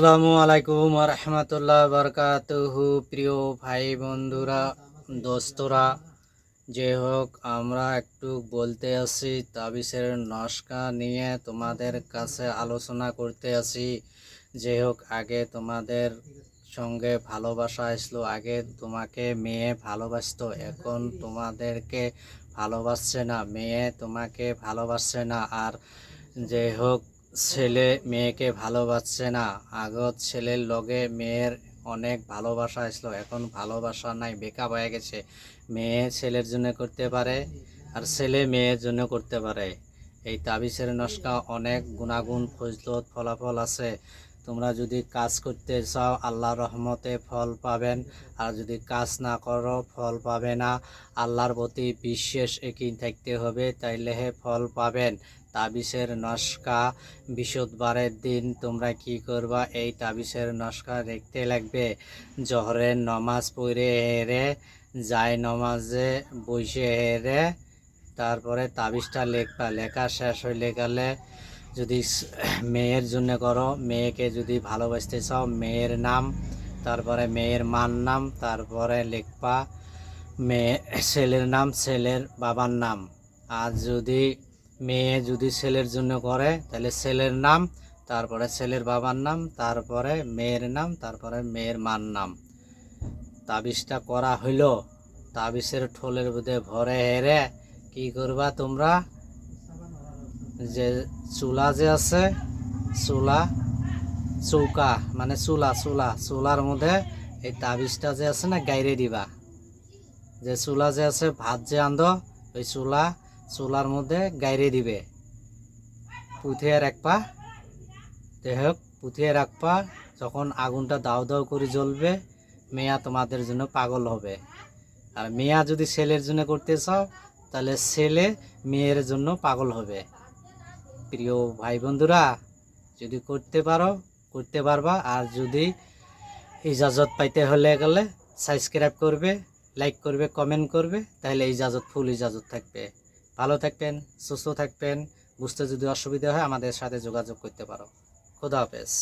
আসসালামু আলাইকুম ওয়া রাহমাতুল্লাহি ওয়া বারাকাতুহু। প্রিয় ভাই বন্ধুরা, দোস্তরা, যে হোক, আমরা একটু বলতে আসি তাবিজের নকশা নিয়ে তোমাদের কাছে আলোচনা করতে আসি। যে হোক, আগে তোমাদের সঙ্গে ভালোবাসা আসলো, আগে তোমাকে মেয়ে ভালোবাসতো, এখন তোমাদেরকে ভালোবাসছে না, মেয়ে তোমাকে ভালোবাসছে না। আর যে হোক, ছেলে মেয়েকে ভালোবাসছে না। আগত ছেলের লগে মেয়ের অনেক ভালোবাসা আসলো, এখন ভালোবাসা নাই, বেকআপ হয়ে গেছে। মেয়ে ছেলের জন্য করতে পারে আর ছেলে মেয়ের জন্য করতে পারে। এই তাবিজের নকশা অনেক গুণাগুণ ফজলত ফলাফল আছে। তোমরা যদি কাজ করতে চাও আল্লাহর রহমতে ফল পাবেন, আর যদি কাজ না করো ফল পাবে না। আল্লাহর প্রতি বিশ্বাস একিন থাকতে হবে, তাইলে ফল পাবেন। তাবিজের নকশা বৃহস্পতিবারের দিন তোমরা কি করবা, এই তাবিজের নকশা দেখতে লাগবে। জহরের নমাজ পড়ে হেরে যায়, নমাজে বসে হেরে তারপরে তাবিজটা লেখবা। লেখা শেষ হইলে গেলে যদি মেয়ের জন্য করো, মেয়েকে যদি ভালোবাসতে চাও মেয়ের নাম, তারপরে মেয়ের মার নাম, তারপরে লিখবা মেয়ে ছেলের নাম, ছেলের বাবার নাম। আর যদি মেয়ে যদি ছেলের জন্য করে তাহলে ছেলের নাম, তারপরে ছেলের বাবার নাম, তারপরে মেয়ের নাম, তারপরে মেয়ের মার নাম। তাবিজটা করা হইল, তাবিজের ঠোলের মধ্যে ভরে হেরে কি করবা তোমরা, যে চুলা যে আছে, চুলা চৌকা মানে চুলা চুলা চুলার মধ্যে এই তাবিজটা যে আছে না গাইরে দিবা। যে চুলা যে আছে ভাত যে আন্ধ, ওই চুলার মধ্যে গাইরে দিবে, পুঁথিয়ে রাখবা। যাই হোক, পুঁথিয়ে রাখবা। যখন আগুনটা দাও দাও করে জ্বলবে, মেয়া তোমাদের জন্য পাগল হবে। আর মেয়া যদি ছেলের জন্য করতে চাও তাহলে ছেলে মেয়ের জন্য পাগল হবে। প্রিয় ভাই বন্ধুরা, যদি করতে পারো করতে পারবা। আর যদি ইজাজত পাইতে হলে গেলে সাবস্ক্রাইব করবে, লাইক করবে, কমেন্ট করবে, তাহলে ইজাজত ফুল ইজাজত থাকবে। ভালো থাকবেন, সুস্থ থাকবেন। বুঝতে যদি অসুবিধা হয় আমাদের সাথে যোগাযোগ করতে পারো। খোদা হাফেজ।